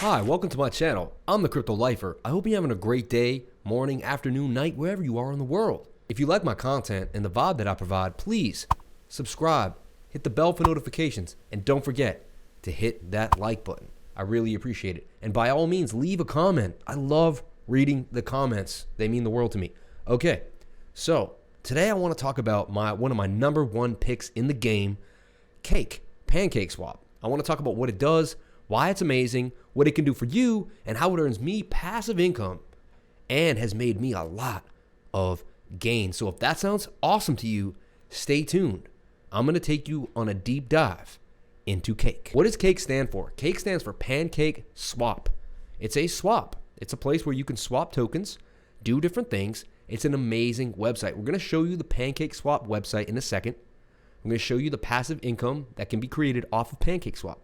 Hi, welcome to my channel. I'm the Crypto Lifer. I hope you're having a great day, morning, afternoon, night, wherever you are in the world. If you like my content and the vibe that I provide, please subscribe, hit the bell for notifications, and don't forget to hit that like button. I really appreciate it. And by all means, leave a comment. I love reading the comments. They mean the world to me. Okay, so today I want to talk about one of my number one picks in the game, Cake, Pancake Swap. I want to talk about what it does, why it's amazing, what it can do for you, and how it earns me passive income and has made me a lot of gain. So if that sounds awesome to you, stay tuned. I'm going to take you on a deep dive into Cake. What does Cake stand for? Cake stands for Pancake Swap. It's a swap. It's a place where you can swap tokens, do different things. It's an amazing website. We're going to show you the Pancake Swap website in a second. I'm going to show you the passive income that can be created off of Pancake Swap.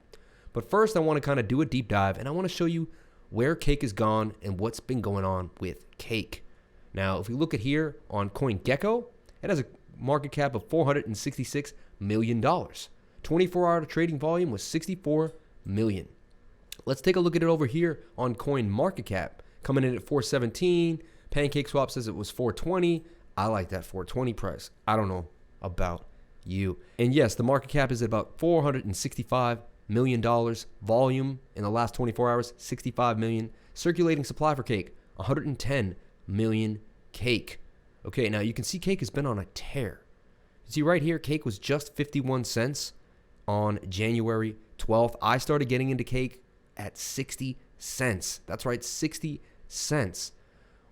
But first, I want to kind of do a deep dive, and I want to show you where Cake has gone and what's been going on with Cake. Now, if we look at here on CoinGecko, it has a market cap of $466 million. 24-hour trading volume was 64 million. Let's take a look at it over here on CoinMarketCap. Coming in at 417. Pancake Swap says it was 420. I like that 420 price. I don't know about you. And yes, the market cap is at about $465 million. Volume in the last 24 hours, 65 million. Circulating supply for Cake, 110 million Cake. Okay, now you can see Cake has been on a tear. You see right here, Cake was just 51 cents on January 12th. I started getting into Cake at 60 cents. That's right, 60 cents.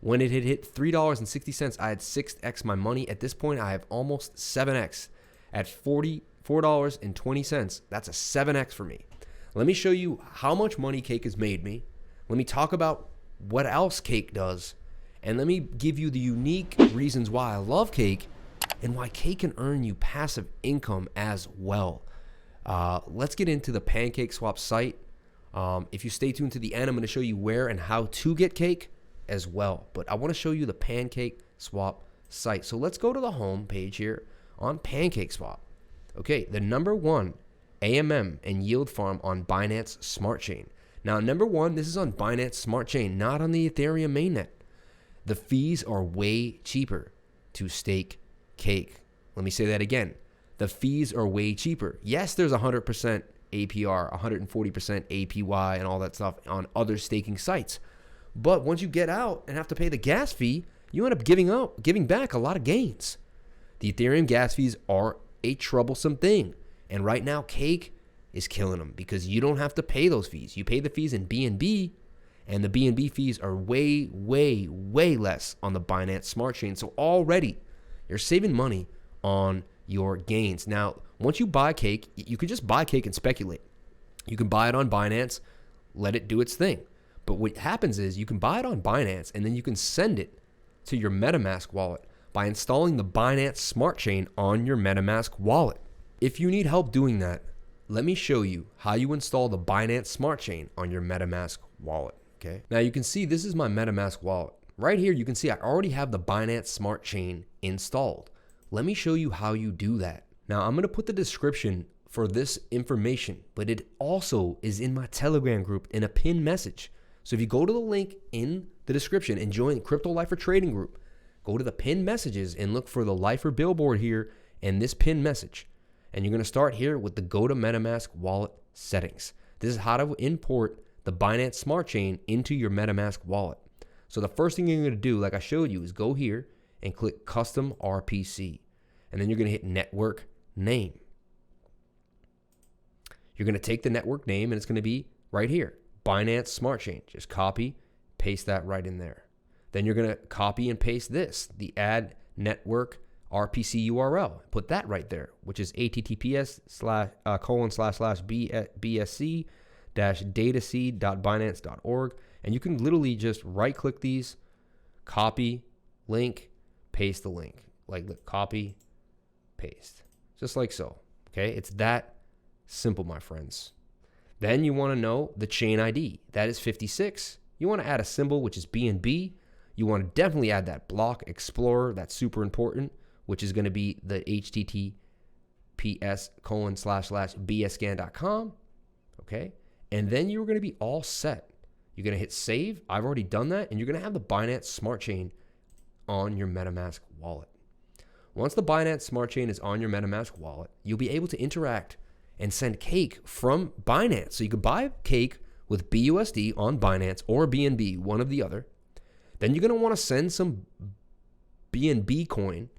When it had hit $3.60, I had 6x my money. At this point, I have almost 7x. At $44.20, that's a 7x for me. Let me show you how much money Cake has made me. Let me talk about what else Cake does. And let me give you the unique reasons why I love Cake and why Cake can earn you passive income as well. Let's get into the Pancake Swap site. If you stay tuned to the end, I'm going to show you where and how to get Cake as well. But I want to show you the Pancake Swap site. So let's go to the home page here on Pancake Swap. Okay, the number one AMM and yield farm on Binance Smart Chain. Now, number one, this is on Binance Smart Chain, not on the Ethereum mainnet. The fees are way cheaper to stake Cake. Let me say that again. The fees are way cheaper. Yes, there's 100% APR, 140% APY, and all that stuff on other staking sites. But once you get out and have to pay the gas fee, you end up giving back a lot of gains. The Ethereum gas fees are a troublesome thing. And right now, Cake is killing them because you don't have to pay those fees. You pay the fees in BNB, and the BNB fees are way, way, way less on the Binance Smart Chain. So already, you're saving money on your gains. Now, once you buy Cake, you can just buy Cake and speculate. You can buy it on Binance, let it do its thing. But what happens is you can buy it on Binance, and then you can send it to your MetaMask wallet by installing the Binance Smart Chain on your MetaMask wallet. If you need help doing that, let me show you how you install the Binance Smart Chain on your MetaMask wallet. Okay. Now you can see this is my MetaMask wallet. Right here, you can see I already have the Binance Smart Chain installed. Let me show you how you do that. Now I'm going to put the description for this information, but it also is in my Telegram group in a pinned message. So if you go to the link in the description and join the Crypto Lifer Trading Group, go to the pinned messages and look for the Lifer billboard here and this pinned message. And you're going to start here with the Go to MetaMask wallet settings. This is how to import the Binance Smart Chain into your MetaMask wallet. So the first thing you're going to do, like I showed you, is go here and click Custom RPC. And then you're going to hit Network Name. You're going to take the network name and it's going to be right here, Binance Smart Chain. Just copy, paste that right in there. Then you're going to copy and paste this, the add network RPC URL. Put that right there, which is https://bsc-dataseed.binance.org. And you can literally just right click these, copy, link, paste the link. Like copy, paste. Just like so. Okay, it's that simple, my friends. Then you want to know the chain ID. That is 56. You want to add a symbol, which is BNB. You want to definitely add that block explorer. That's super important, which is going to be the https://bscan.com. Okay. And then you're going to be all set. You're going to hit save. I've already done that. And you're going to have the Binance Smart Chain on your MetaMask wallet. Once the Binance Smart Chain is on your MetaMask wallet, you'll be able to interact and send Cake from Binance. So you could buy Cake with BUSD on Binance or BNB, one of the other. Then you're going to want to send some BNB coin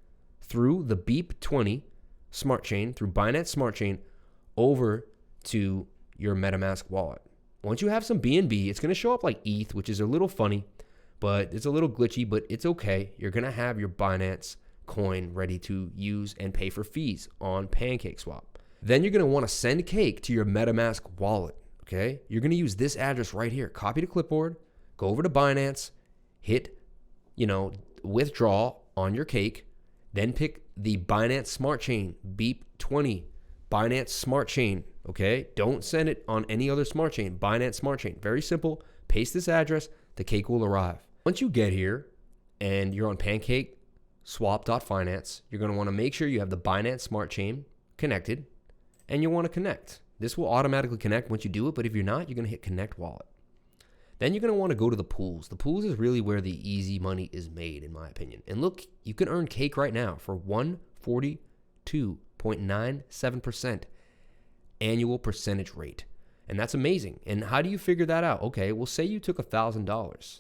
through the BEEP20 Smart Chain, through Binance Smart Chain, over to your MetaMask wallet. Once you have some BNB, it's going to show up like ETH, which is a little funny, but it's a little glitchy, but it's okay. You're going to have your Binance coin ready to use and pay for fees on PancakeSwap. Then you're going to want to send Cake to your MetaMask wallet, okay? You're going to use this address right here. Copy to clipboard, go over to Binance, hit, withdraw on your Cake, then pick the Binance Smart Chain, BEEP20, Binance Smart Chain, okay? Don't send it on any other smart chain, Binance Smart Chain. Very simple. Paste this address, the Cake will arrive. Once you get here and you're on PancakeSwap.finance, you're going to want to make sure you have the Binance Smart Chain connected, and you want to connect. This will automatically connect once you do it, but if you're not, you're going to hit Connect Wallet. Then you're going to want to go to the pools. The pools is really where the easy money is made, in my opinion. And look, you can earn Cake right now for 142.97% annual percentage rate. And that's amazing. And how do you figure that out? Okay, well, say you took $1,000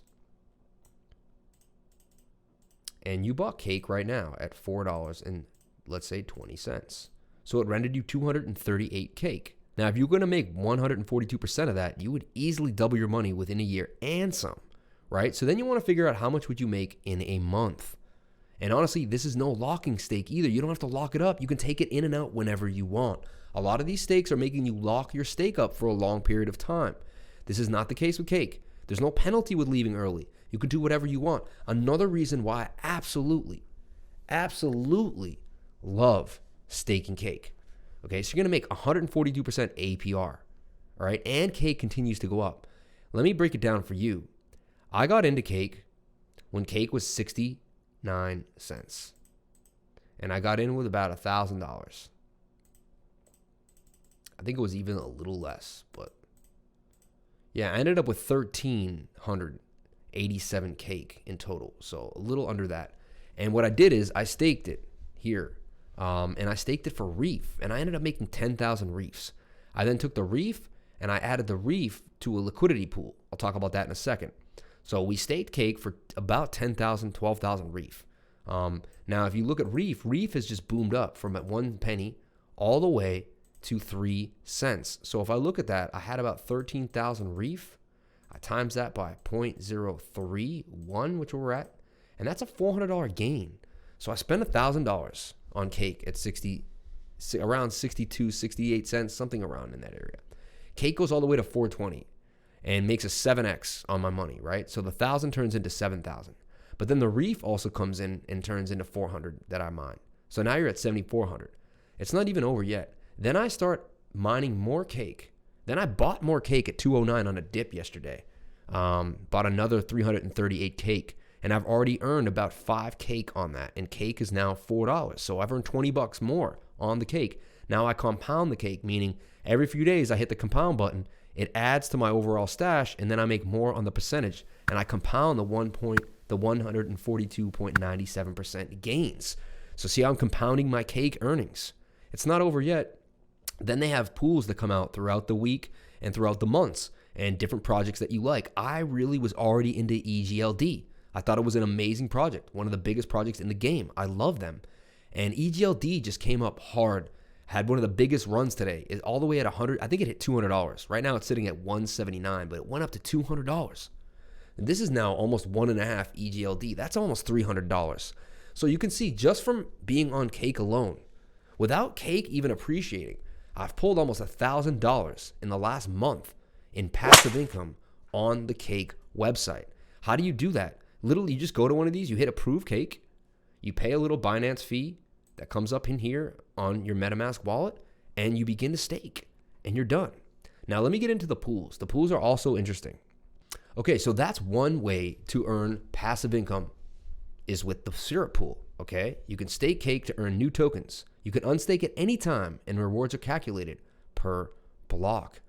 and you bought Cake right now at $4 and let's say 20 cents. So it rendered you 238 Cake. Now, if you're going to make 142% of that, you would easily double your money within a year and some, right? So then you want to figure out how much would you make in a month. And honestly, this is no locking stake either. You don't have to lock it up. You can take it in and out whenever you want. A lot of these stakes are making you lock your stake up for a long period of time. This is not the case with Cake. There's no penalty with leaving early. You can do whatever you want. Another reason why I absolutely love staking Cake. Okay, so you're going to make 142% APR, all right? And Cake continues to go up. Let me break it down for you. I got into Cake when Cake was 69 cents. And I got in with about $1,000. I think it was even a little less, but yeah, I ended up with 1,387 Cake in total, so a little under that. And what I did is I staked it here. And I staked it for Reef, and I ended up making 10,000 Reefs. I then took the Reef, and I added the Reef to a liquidity pool. I'll talk about that in a second. So we staked Cake for about 10,000, 12,000 Reef. Now, if you look at Reef, Reef has just boomed up from at 1 penny all the way to 3 cents. So if I look at that, I had about 13,000 Reef. I times that by 0.031, which we're at, and that's a $400 gain. So I spent $1,000 on Cake at around 62, 68 cents, something around in that area. Cake goes all the way to 420 and makes a 7x on my money, right? So the 1,000 turns into 7,000. But then the Reef also comes in and turns into 400 that I mine. So now you're at 7,400. It's not even over yet. Then I start mining more Cake. Then I bought more Cake at 209 on a dip yesterday. Bought another 338 Cake. And I've already earned about 5 Cake on that. And Cake is now $4. So I've earned $20 more on the Cake. Now I compound the Cake, meaning every few days I hit the compound button. It adds to my overall stash, and then I make more on the percentage. And I compound the 142.97% gains. So see how I'm compounding my Cake earnings. It's not over yet. Then they have pools that come out throughout the week and throughout the months and different projects that you like. I really was already into EGLD. I thought it was an amazing project, one of the biggest projects in the game. I love them. And EGLD just came up hard, had one of the biggest runs today, all the way at 100. I think it hit $200. Right now it's sitting at 179, but it went up to $200. And this is now almost 1.5 EGLD. That's almost $300. So you can see just from being on Cake alone, without Cake even appreciating, I've pulled almost $1,000 in the last month in passive income on the Cake website. How do you do that? Literally, you just go to one of these, you hit approve Cake, you pay a little Binance fee that comes up in here on your MetaMask wallet, and you begin to stake, and you're done. Now, let me get into the pools. The pools are also interesting. Okay, so that's one way to earn passive income is with the syrup pool, okay? You can stake Cake to earn new tokens. You can unstake at any time, and rewards are calculated per block.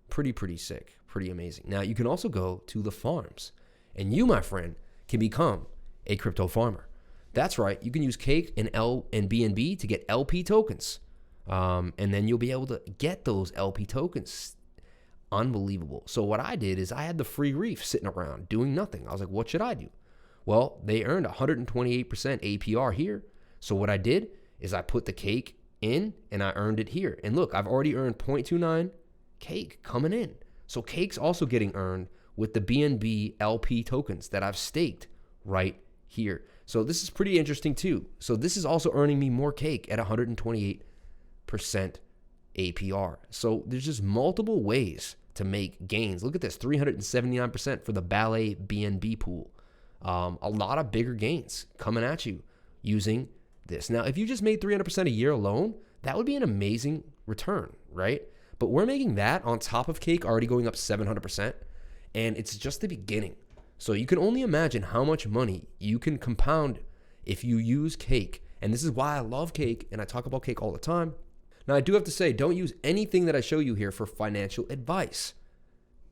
Pretty sick, pretty amazing. Now, you can also go to the farms, and you, my friend, can become a crypto farmer. That's right. You can use Cake and BNB to get LP tokens. And then you'll be able to get those LP tokens. Unbelievable. So what I did is I had the free reef sitting around doing nothing. I was like, what should I do? Well, they earned 128% APR here. So what I did is I put the Cake in and I earned it here. And look, I've already earned 0.29 Cake coming in. So Cake's also getting earned with the BNB LP tokens that I've staked right here. So this is pretty interesting too. So this is also earning me more Cake at 128% APR. So there's just multiple ways to make gains. Look at this, 379% for the Ballet BNB pool. A lot of bigger gains coming at you using this. Now, if you just made 300% a year alone, that would be an amazing return, right? But we're making that on top of Cake already going up 700%, and it's just the beginning. So you can only imagine how much money you can compound if you use Cake. And this is why I love Cake, and I talk about Cake all the time. Now, I do have to say, don't use anything that I show you here for financial advice.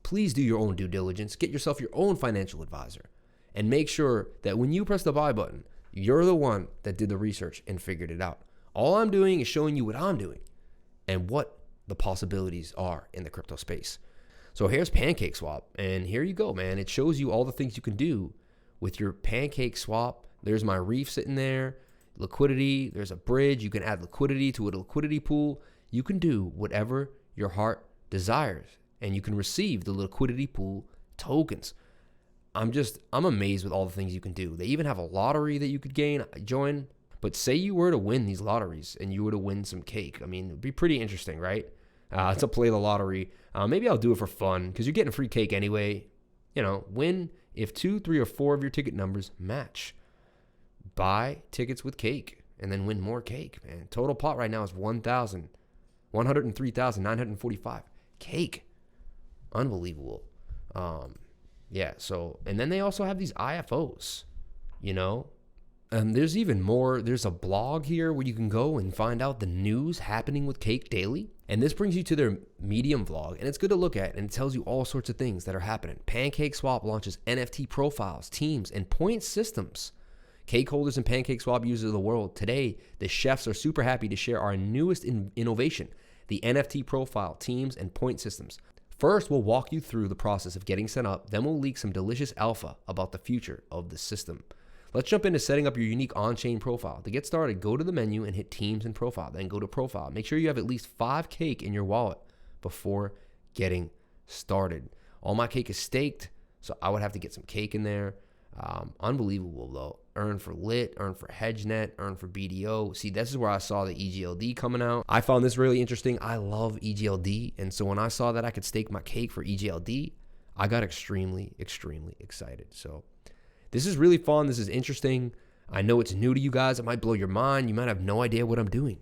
Please do your own due diligence. Get yourself your own financial advisor. And make sure that when you press the buy button, you're the one that did the research and figured it out. All I'm doing is showing you what I'm doing and what the possibilities are in the crypto space. So here's PancakeSwap, and here you go, man. It shows you all the things you can do with your PancakeSwap. There's my reef sitting there, liquidity. There's a bridge. You can add liquidity to a liquidity pool. You can do whatever your heart desires, and you can receive the liquidity pool tokens. I'm amazed with all the things you can do. They even have a lottery that you could join. But say you were to win these lotteries and you were to win some Cake. I mean, it'd be pretty interesting, right? To play the lottery. Maybe I'll do it for fun because you're getting free Cake anyway. You know, win if 2, 3, or 4 of your ticket numbers match. Buy tickets with Cake and then win more Cake, man. Total pot right now is 103,945 Cake. Unbelievable. Yeah, so, and then they also have these IFOs, you know. There's even more. There's a blog here where you can go and find out the news happening with Cake daily. And this brings you to their Medium vlog. And it's good to look at. And it tells you all sorts of things that are happening. PancakeSwap launches NFT profiles, teams, and point systems. Cake holders and PancakeSwap users of the world. Today, the chefs are super happy to share our newest innovation, the NFT profile, teams, and point systems. First, we'll walk you through the process of getting set up. Then we'll leak some delicious alpha about the future of the system. Let's jump into setting up your unique on-chain profile. To get started, go to the menu and hit Teams and Profile. Then go to Profile. Make sure you have at least 5 Cake in your wallet before getting started. All my Cake is staked, so I would have to get some Cake in there. Unbelievable, though. Earn for Lit, earn for HedgeNet, earn for BDO. See, this is where I saw the EGLD coming out. I found this really interesting. I love EGLD, and so when I saw that I could stake my Cake for EGLD, I got extremely, extremely excited. So this is really fun. This is interesting. I know it's new to you guys. It might blow your mind. You might have no idea what I'm doing,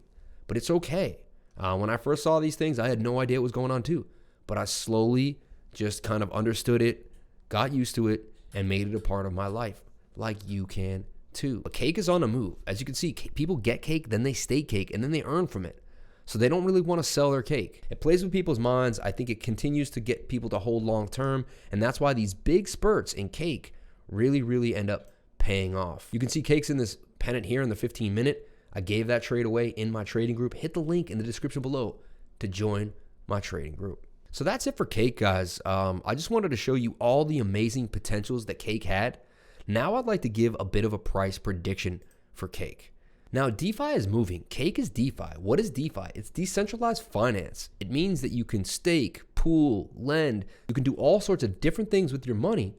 but it's okay. When I first saw these things, I had no idea what was going on too, but I slowly just kind of understood it, got used to it, and made it a part of my life, like you can too. But Cake is on the move. As you can see, people get Cake, then they stake Cake, and then they earn from it. So they don't really want to sell their Cake. It plays with people's minds. I think it continues to get people to hold long term, and that's why these big spurts in Cake really, really end up paying off. You can see Cake's in this pennant here in the 15-minute. I gave that trade away in my trading group. Hit the link in the description below to join my trading group. So that's it for Cake, guys. I just wanted to show you all the amazing potentials that Cake had. Now I'd like to give a bit of a price prediction for Cake. Now, DeFi is moving. Cake is DeFi. What is DeFi? It's decentralized finance. It means that you can stake, pool, lend. You can do all sorts of different things with your money,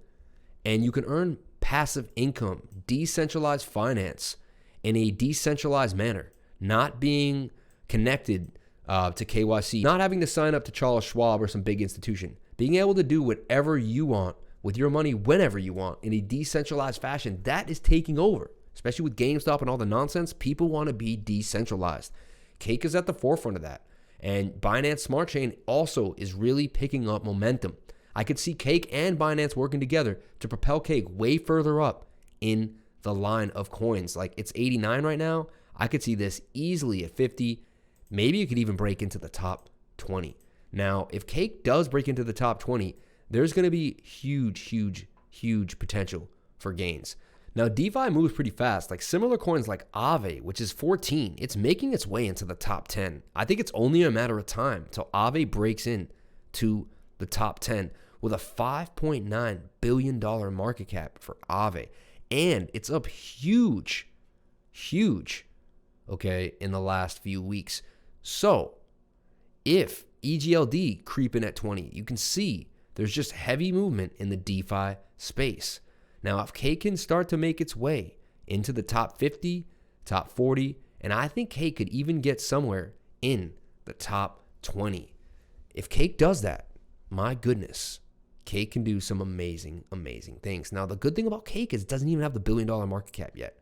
and you can earn passive income, decentralized finance in a decentralized manner, not being connected to KYC, not having to sign up to Charles Schwab or some big institution, being able to do whatever you want with your money whenever you want in a decentralized fashion. That is taking over, especially with GameStop and all the nonsense. People want to be decentralized. Cake is at the forefront of that. And Binance Smart Chain also is really picking up momentum. I could see Cake and Binance working together to propel Cake way further up in the line of coins. Like, it's 89 right now. I could see this easily at 50. Maybe you could even break into the top 20. Now, if Cake does break into the top 20, there's going to be huge potential for gains. Now, DeFi moves pretty fast. Like similar coins like Aave, which is 14, it's making its way into the top 10. I think it's only a matter of time till Aave breaks in to the top 10 with a $5.9 billion market cap for Aave. And it's up huge, okay, in the last few weeks. So if EGLD creeping at 20, you can see there's just heavy movement in the DeFi space. Now, if Cake can start to make its way into the top 50, top 40, and I think Cake could even get somewhere in the top 20. If Cake does that, my goodness, Cake can do some amazing things. Now, the good thing about Cake is it doesn't even have the $1 billion market cap yet.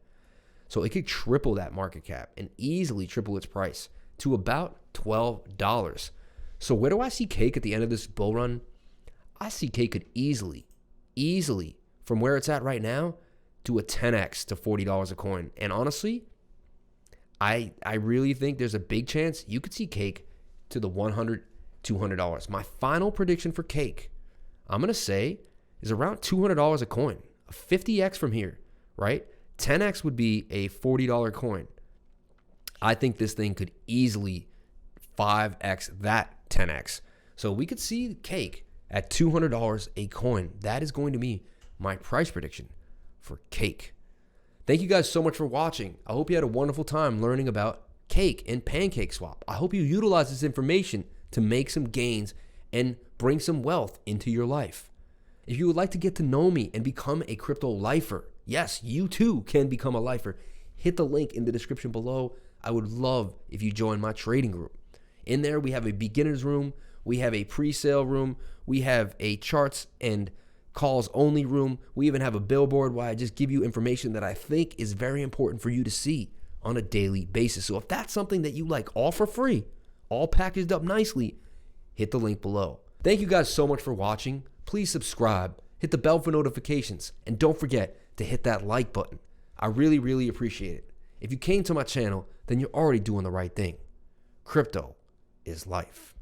So it could triple that market cap and easily triple its price to about $12. So where do I see Cake at the end of this bull run? I see Cake could easily, from where it's at right now, do a 10x to $40 a coin. And honestly, I really think there's a big chance you could see Cake to the $100, $200. My final prediction for Cake, I'm going to say, is around $200 a coin. A 50x from here, right? 10x would be a $40 coin. I think this thing could easily 5x that 10x. So we could see Cake at $200 a coin. That is going to be my price prediction for Cake. Thank you guys so much for watching. I hope you had a wonderful time learning about Cake and PancakeSwap. I hope you utilize this information to make some gains and bring some wealth into your life. If you would like to get to know me and become a crypto lifer, yes, you too can become a lifer, hit the link in the description below. I would love if you join my trading group. In there, we have a beginner's room, we have a pre-sale room, we have a charts and calls only room. We even have a billboard where I just give you information that I think is very important for you to see on a daily basis. So if that's something that you like, all for free, all packaged up nicely, hit the link below. Thank you guys so much for watching. Please subscribe, hit the bell for notifications, and don't forget to hit that like button. I really appreciate it. If you came to my channel, then you're already doing the right thing. Crypto is life.